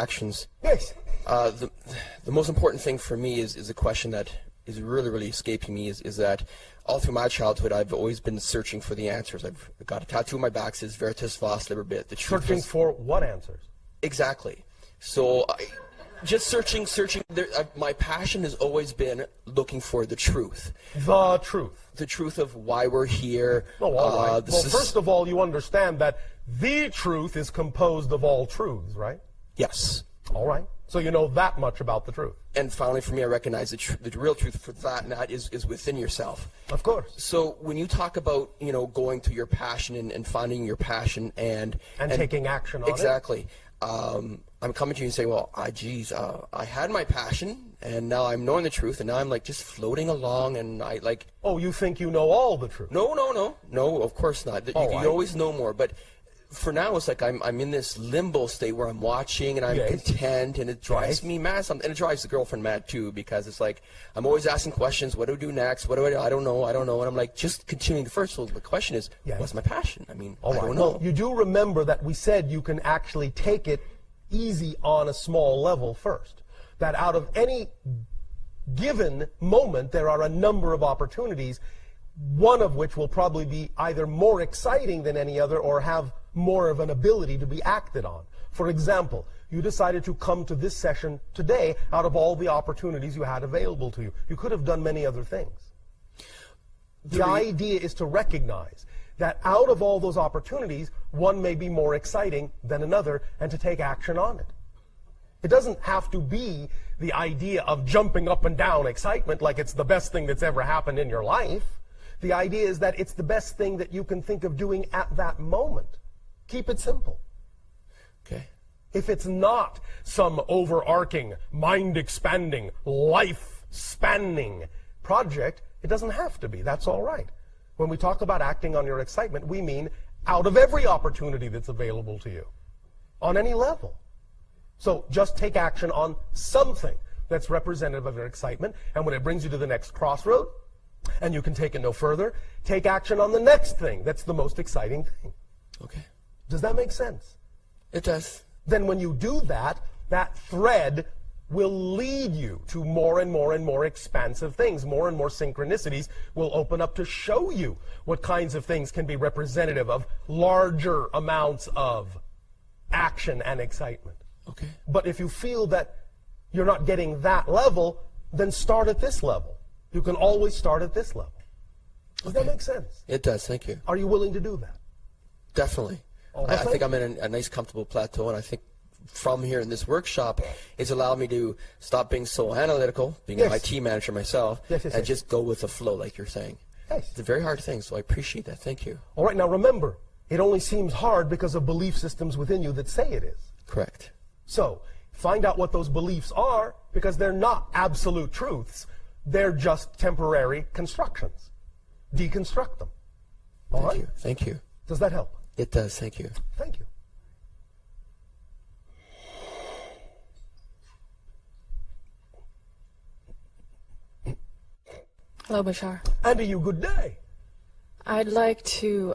actions. Yes. The most important thing for me is a question that is really escaping me is that all through my childhood I've always been searching for the answers. I've got a tattoo on my back that says Veritas Vos Liber Bit. The truth Searching for what answers? Exactly. So just searching. My passion has always been looking for the truth. The truth. The truth of why we're here. Oh, all right. Well, first of all, you understand that the truth is composed of all truths, right? Yes. All right. So you know that much about the truth. And finally, for me, I recognize the real truth for that, and that is within yourself. Of course. So when you talk about, going to your passion and finding your passion and taking action on it. Exactly. I'm coming to you and saying, well, I had my passion, and now I'm knowing the truth, and now I'm like just floating along, and I like. Oh, you think you know all the truth? No, of course not. You always know more, but for now it's like I'm in this limbo state where I'm watching and I'm content, and it drives me mad. And it drives the girlfriend mad too, because it's like I'm always asking questions. What do I do next? What do I don't know. And I'm like just continuing the first. So the question is, what's my passion? I mean, I don't know. Well, you do remember that we said you can actually take it easy on a small level first. That out of any given moment, there are a number of opportunities, one of which will probably be either more exciting than any other or have more of an ability to be acted on. For example, you decided to come to this session today out of all the opportunities you had available to you. You could have done many other things. The idea is to recognize that out of all those opportunities, one may be more exciting than another, and to take action on it. It doesn't have to be the idea of jumping up and down excitement like it's the best thing that's ever happened in your life. The idea is that it's the best thing that you can think of doing at that moment. Keep it simple. Okay. If it's not some overarching, mind-expanding, life-spanning project, it doesn't have to be. That's all right. When we talk about acting on your excitement, we mean out of every opportunity that's available to you, on any level. So just take action on something that's representative of your excitement, and when it brings you to the next crossroad, and you can take it no further, take action on the next thing that's the most exciting thing. Okay. Does that make sense? It does. Then when you do that, that thread will lead you to more and more and more expansive things. More and more synchronicities will open up to show you what kinds of things can be representative of larger amounts of action and excitement. Okay. But if you feel that you're not getting that level, then start at this level. You can always start at this level. Does that make sense? It does. Thank you. Are you willing to do that? Definitely. I think I'm in a nice, comfortable plateau, and I think from here in this workshop, it's allowed me to stop being so analytical, being an IT manager myself, and just go with the flow, like you're saying. It's a very hard thing, so I appreciate that. Thank you. All right, now remember, it only seems hard because of belief systems within you that say it is. Correct. So find out what those beliefs are, because they're not absolute truths. They're just temporary constructions. Deconstruct them. All right? Thank you. Does that help? It does. Thank you. Thank you. Hello, Bashar. And to you, good day. I'd like to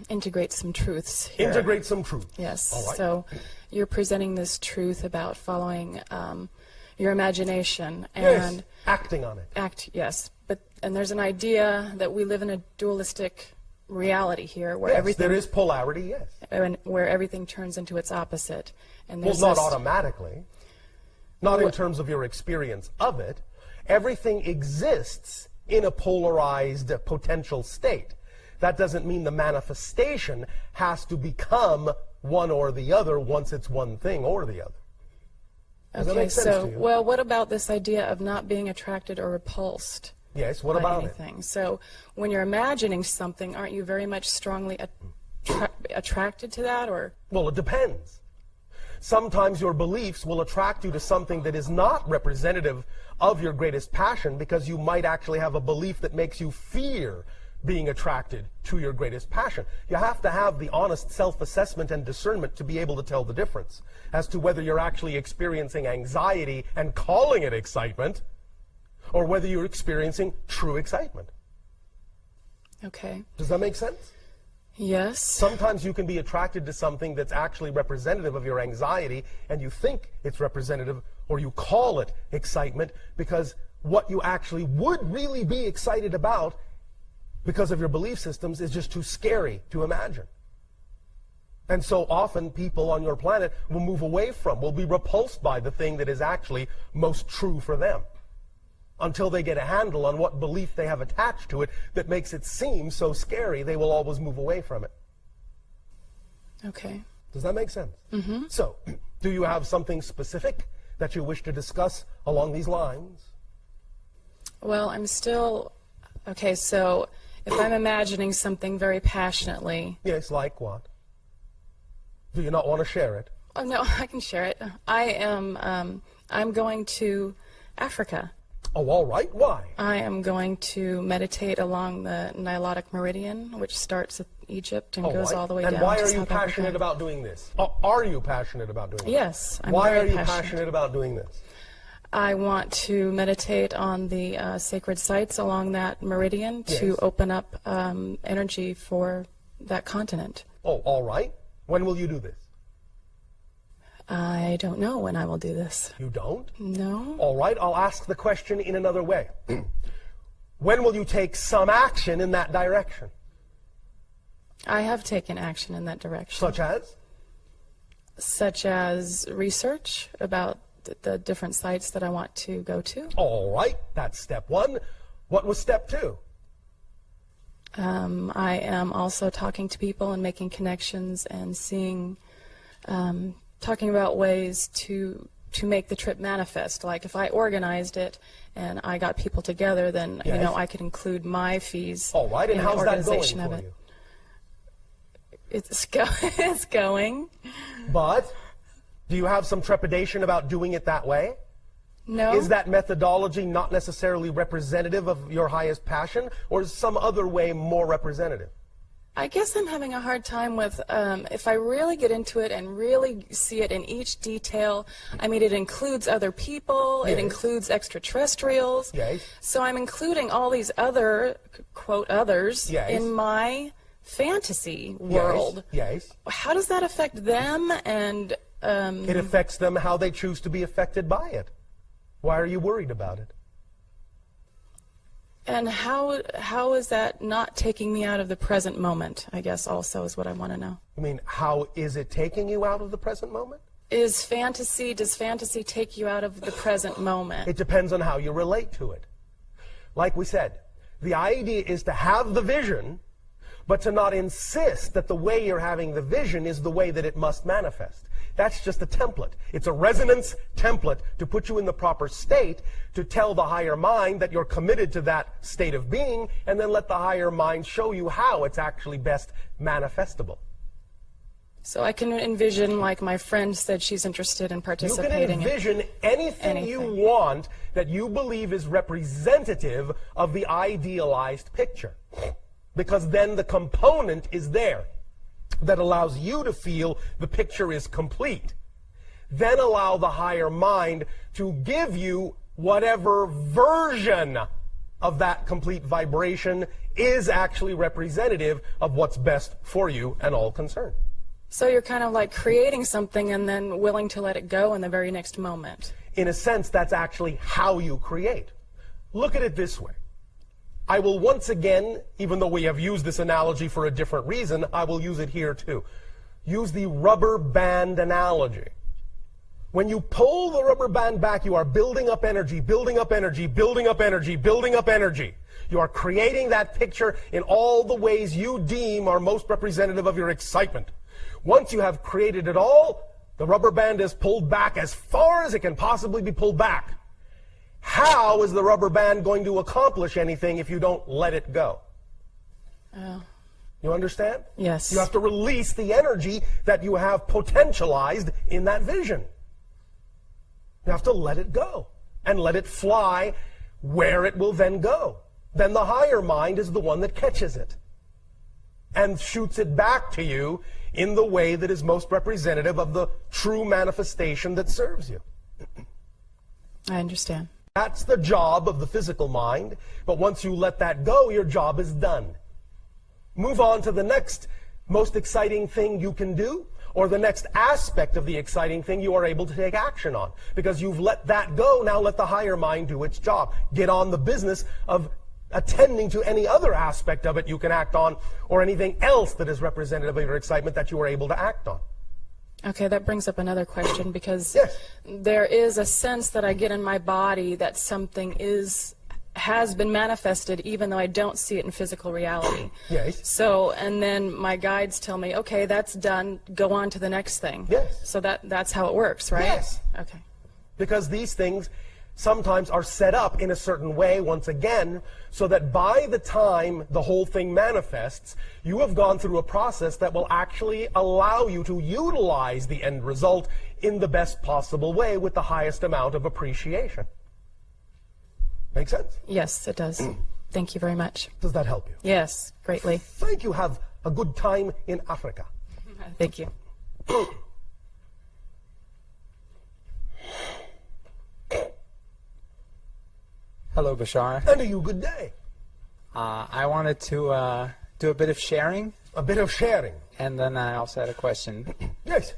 integrate some truths here. Integrate some truth. Yes. All right. So you're presenting this truth about following your imagination and acting on it. Yes. And there's an idea that we live in a dualistic reality here where everything, there is polarity, yes. And where everything turns into its opposite. And well, not automatically. Not in terms of your experience of it. Everything exists in a polarized potential state. That doesn't mean the manifestation has to become one or the other once it's one thing or the other. Does that make sense to you? Well, what about this idea of not being attracted or repulsed? Yes, what about anything? So when you're imagining something, aren't you very much strongly attracted to that? Or? Well, it depends. Sometimes your beliefs will attract you to something that is not representative of your greatest passion, because you might actually have a belief that makes you fear being attracted to your greatest passion. You have to have the honest self-assessment and discernment to be able to tell the difference as to whether you're actually experiencing anxiety and calling it excitement, or whether you're experiencing true excitement. Okay. Does that make sense? Yes. Sometimes you can be attracted to something that's actually representative of your anxiety, and you think it's representative, or you call it excitement, because what you actually would really be excited about, because of your belief systems, is just too scary to imagine. And so often people on your planet will move away from, will be repulsed by the thing that is actually most true for them, until they get a handle on what belief they have attached to it that makes it seem so scary. They will always move away from it. Okay. Does that make sense? Mm-hmm. So, do you have something specific that you wish to discuss along these lines? Well, I'm still... Okay, so if I'm imagining something very passionately... Yes, like what? Do you not want to share it? Oh, no, I can share it. I'm going to Africa. Oh, all right. Why? I am going to meditate along the Nilotic Meridian, which starts at Egypt and goes all the way down to South Africa. And why are you passionate about doing this? Are you passionate about doing this? Yes, I'm Why are very you passionate about doing this? I want to meditate on the sacred sites along that meridian to open up energy for that continent. Oh, all right. When will you do this? I don't know when I will do this. You don't? No. All right, I'll ask the question in another way. When will you take some action in that direction? I have taken action in that direction. Such as? Such as research about the different sites that I want to go to. All right, that's step one. What was step two? I am also talking to people and making connections and seeing, talking about ways to make the trip manifest. Like if I organized it and I got people together, then you know I could include my fees. All right, and in how's the that going organization for of it. you? It's going. But do you have some trepidation about doing it that way? No. Is that methodology not necessarily representative of your highest passion, or is some other way more representative? I guess I'm having a hard time with, if I really get into it and really see it in each detail, I mean, it includes other people, it includes extraterrestrials. Yes. So I'm including all these other, quote, others in my fantasy world. Yes. How does that affect them? And it affects them how they choose to be affected by it. Why are you worried about it? And how is that not taking me out of the present moment, I guess also is what I want to know. I mean, how is it taking you out of the present moment? Does fantasy take you out of the present moment? It depends on how you relate to it. Like we said, the idea is to have the vision, but to not insist that the way you're having the vision is the way that it must manifest. That's just a template. It's a resonance template to put you in the proper state, to tell the higher mind that you're committed to that state of being, and then let the higher mind show you how it's actually best manifestable. So I can envision, like my friend said she's interested in participating. You can envision anything you want that you believe is representative of the idealized picture, because then the component is there that allows you to feel the picture is complete. Then allow the higher mind to give you whatever version of that complete vibration is actually representative of what's best for you and all concerned. So you're kind of like creating something and then willing to let it go in the very next moment. In a sense, that's actually how you create. Look at it this way. I will once again, even though we have used this analogy for a different reason, I will use it here too. Use the rubber band analogy. When you pull the rubber band back, you are building up energy, building up energy, building up energy, building up energy. You are creating that picture in all the ways you deem are most representative of your excitement. Once you have created it all, the rubber band is pulled back as far as it can possibly be pulled back. How is the rubber band going to accomplish anything if you don't let it go? Oh. You understand? Yes. You have to release the energy that you have potentialized in that vision. You have to let it go and let it fly where it will then go. Then the higher mind is the one that catches it and shoots it back to you in the way that is most representative of the true manifestation that serves you. I understand. That's the job of the physical mind, but once you let that go, your job is done. Move on to the next most exciting thing you can do, or the next aspect of the exciting thing you are able to take action on. Because you've let that go, now let the higher mind do its job. Get on the business of attending to any other aspect of it you can act on, or anything else that is representative of your excitement that you are able to act on. Okay, that brings up another question, because Yes. there is a sense that I get in my body that something has been manifested, even though I don't see it in physical reality. Yes. So, and then my guides tell me, okay, that's done, go on to the next thing. Yes. So that's how it works, right? Yes. Okay. Because these things sometimes are set up in a certain way, once again, so that by the time the whole thing manifests, you have gone through a process that will actually allow you to utilize the end result in the best possible way with the highest amount of appreciation. Make sense? Yes, it does. Thank you very much. Does that help you? Yes, greatly. Thank you. Have a good time in Africa. Thank you. Hello, Bashar. And a you good day. I wanted to do a bit of sharing, A bit of sharing. and then I also had a question. Yes.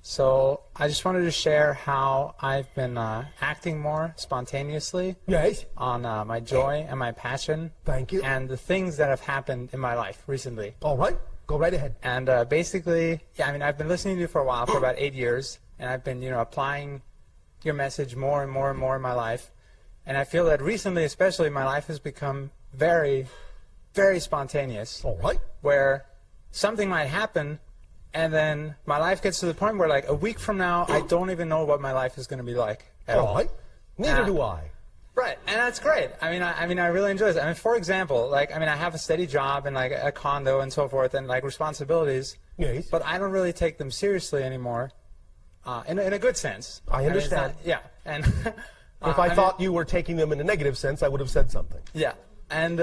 So I just wanted to share how I've been acting more spontaneously Yes. on my joy and my passion. Thank you. And the things that have happened in my life recently. All right. Go right ahead. And basically, yeah, I mean, I've been listening to you for a while, for about 8 years, and I've been, applying your message more and more and more in my life. And I feel that recently, especially, my life has become very, very spontaneous. All right. Where something might happen, and then my life gets to the point where, like, a week from now, I don't even know what my life is going to be like at all. All right. Neither do I. Right, and that's great. I mean, I really enjoy this. I mean, for example, I have a steady job and like a condo and so forth, and like responsibilities. Yes. But I don't really take them seriously anymore, in a good sense. I understand. Yeah, and If I thought you were taking them in a negative sense, I would have said something. yeah, and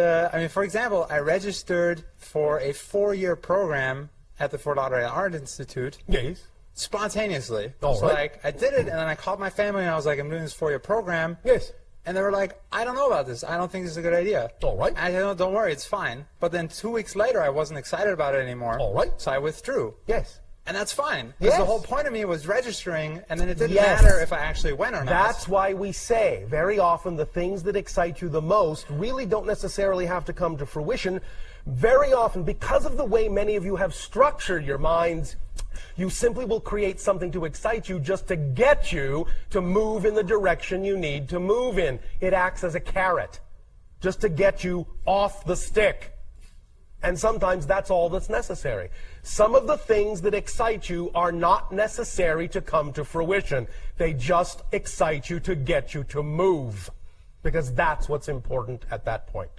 for example, I registered for a 4-year program at the Fort Lauderdale Art Institute. Yes. Spontaneously. All so right. I did it, and then I called my family, and I was like, I'm doing this 4-year program. Yes. And they were like, I don't know about this. I don't think this is a good idea. All right. I said, no, don't worry, it's fine. But then 2 weeks later, I wasn't excited about it anymore. All right. So I withdrew. Yes. And that's fine. Because Yes. the whole point of me was registering, and then it didn't Yes. matter if I actually went or not. That's why we say very often the things that excite you the most really don't necessarily have to come to fruition. Very often, because of the way many of you have structured your minds, you simply will create something to excite you just to get you to move in the direction you need to move in. It acts as a carrot, just to get you off the stick. And sometimes that's all that's necessary. Some of the things that excite you are not necessary to come to fruition. They just excite you to get you to move, because that's what's important at that point.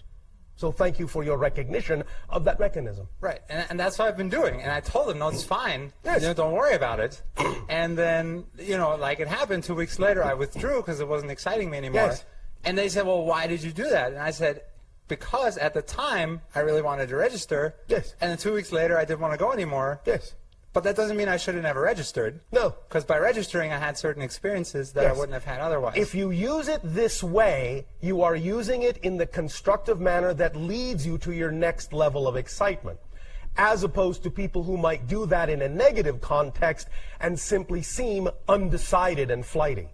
So thank you for your recognition of that mechanism. Right, and that's what I've been doing. And I told them, no, it's fine. Yes. Don't worry about it. And then, like it happened 2 weeks later, I withdrew because it wasn't exciting me anymore. Yes. And they said, well, why did you do that? And I said, because at the time, I really wanted to register. Yes. And then 2 weeks later, I didn't want to go anymore. Yes. But that doesn't mean I should have never registered. No. Because by registering, I had certain experiences that I Yes. wouldn't have had otherwise. If you use it this way, you are using it in the constructive manner that leads you to your next level of excitement, as opposed to people who might do that in a negative context and simply seem undecided and flighty.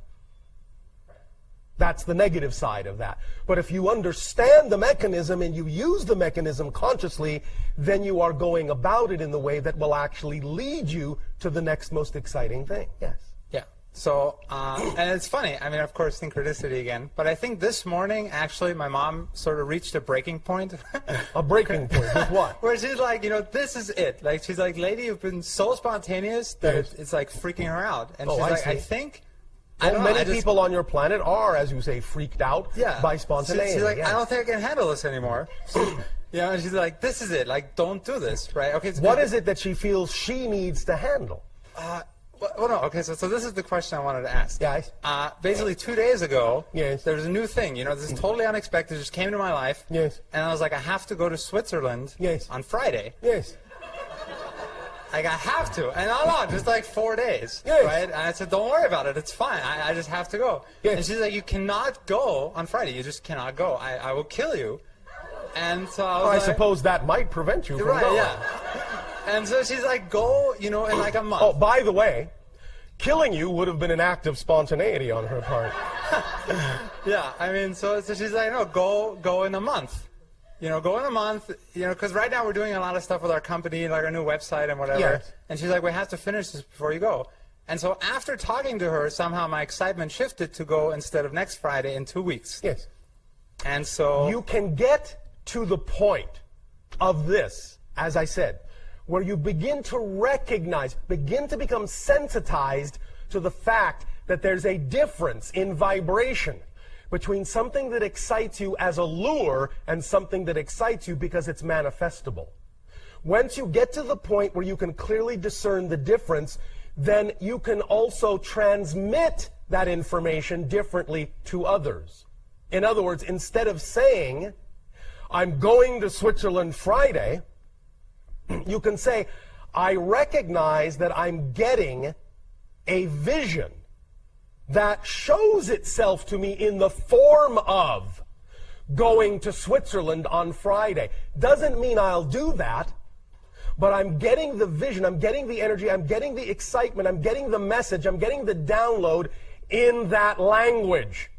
That's the negative side of that. But if you understand the mechanism and you use the mechanism consciously, then you are going about it in the way that will actually lead you to the next most exciting thing. Yes. Yeah. So, and it's funny. I mean, of course, synchronicity again. But I think this morning, actually, my mom sort of reached a breaking point. A breaking point with what? Where she's like, this is it. Like, she's like, lady, you've been so spontaneous that Yes. it's like freaking her out. And Oh, she's I like, see. I think. I Well, don't know, many I just- people on your planet are, as you say, freaked out by spontaneity. She's like, yes. I don't think I can handle this anymore. And she's like, this is it. Like, don't do this, right? Okay. What is it that she feels she needs to handle? Well, no. Okay. So this is the question I wanted to ask. Guys? Basically, 2 days ago, Yes. there was a new thing. This is totally unexpected. It just came into my life. Yes. And I was like, I have to go to Switzerland. Yes. On Friday. Yes. Like, I have to. And no, just like 4 days. Yes. Right? And I said, don't worry about it. It's fine. I just have to go. Yes. And she's like, you cannot go on Friday. You just cannot go. I will kill you. And so I was I like, suppose that might prevent you from right, going. yeah. And so she's like, go, in like a month. Oh, by the way, killing you would have been an act of spontaneity on her part. Yeah, I mean, so she's like, no, go in a month. Go in a month, because right now we're doing a lot of stuff with our company, like our new website and whatever. Yes. And she's like, we have to finish this before you go. And so after talking to her, somehow my excitement shifted to go instead of next Friday in 2 weeks. Yes. And so... You can get to the point of this, as I said, where you begin to recognize, begin to become sensitized to the fact that there's a difference in vibration between something that excites you as a lure and something that excites you because it's manifestable. Once you get to the point where you can clearly discern the difference, then you can also transmit that information differently to others. In other words, instead of saying, I'm going to Switzerland Friday, you can say, I recognize that I'm getting a vision that shows itself to me in the form of going to Switzerland on Friday. Doesn't mean I'll do that, but I'm getting the vision, I'm getting the energy, I'm getting the excitement, I'm getting the message, I'm getting the download in that language.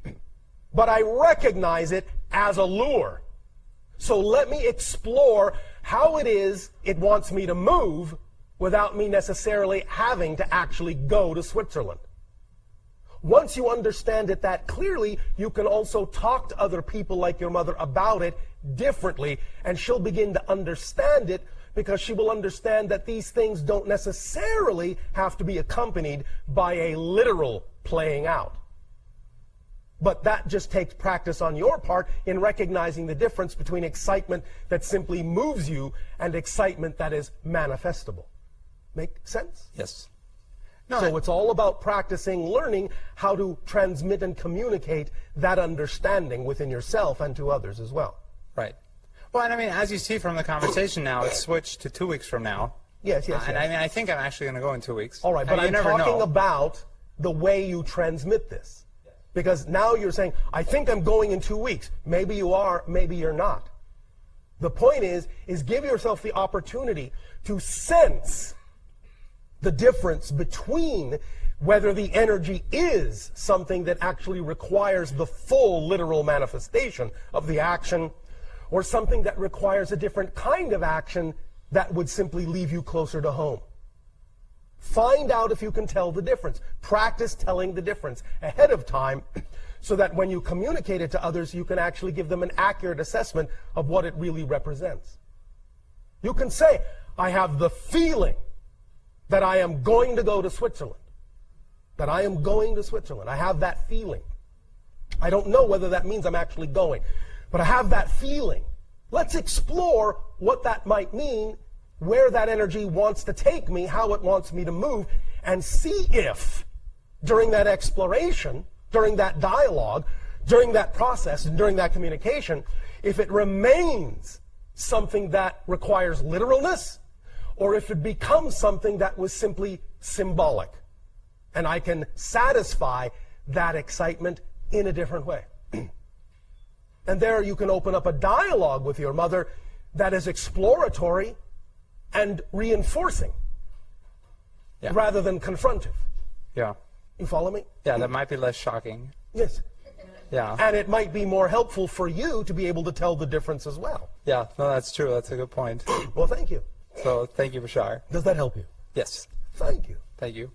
But I recognize it as a lure. So let me explore how it is it wants me to move without me necessarily having to actually go to Switzerland. Once you understand it that clearly, you can also talk to other people like your mother about it differently, and she'll begin to understand it because she will understand that these things don't necessarily have to be accompanied by a literal playing out. But that just takes practice on your part in recognizing the difference between excitement that simply moves you and excitement that is manifestable. Make sense? Yes. So it's all about practicing learning how to transmit and communicate that understanding within yourself and to others as well. Right. Well, and I mean, as you see from the conversation now, it's switched to 2 weeks from now. Yes, yes, And yes. I mean, I think I'm actually going to go in 2 weeks. All right, but I'm talking about the way you transmit this. Because now you're saying, I think I'm going in 2 weeks. Maybe you are, maybe you're not. The point is give yourself the opportunity to sense the difference between whether the energy is something that actually requires the full literal manifestation of the action or something that requires a different kind of action that would simply leave you closer to home. Find out if you can tell the difference. Practice telling the difference ahead of time so that when you communicate it to others, you can actually give them an accurate assessment of what it really represents. You can say, I have the feeling that I am going to go to Switzerland. That I am going to Switzerland. I have that feeling. I don't know whether that means I'm actually going, but I have that feeling. Let's explore what that might mean, where that energy wants to take me, how it wants me to move, and see if during that exploration, during that dialogue, during that process, and during that communication, if it remains something that requires literalness, or if it becomes something that was simply symbolic. And I can satisfy that excitement in a different way. And there you can open up a dialogue with your mother that is exploratory and reinforcing rather than confrontive. Yeah. You follow me? Yeah, that might be less shocking. Yes. Yeah. And it might be more helpful for you to be able to tell the difference as well. Yeah, no, that's true. That's a good point. Well, thank you. So, thank you, Bashar. Does that help you? Yes. Thank you. Thank you.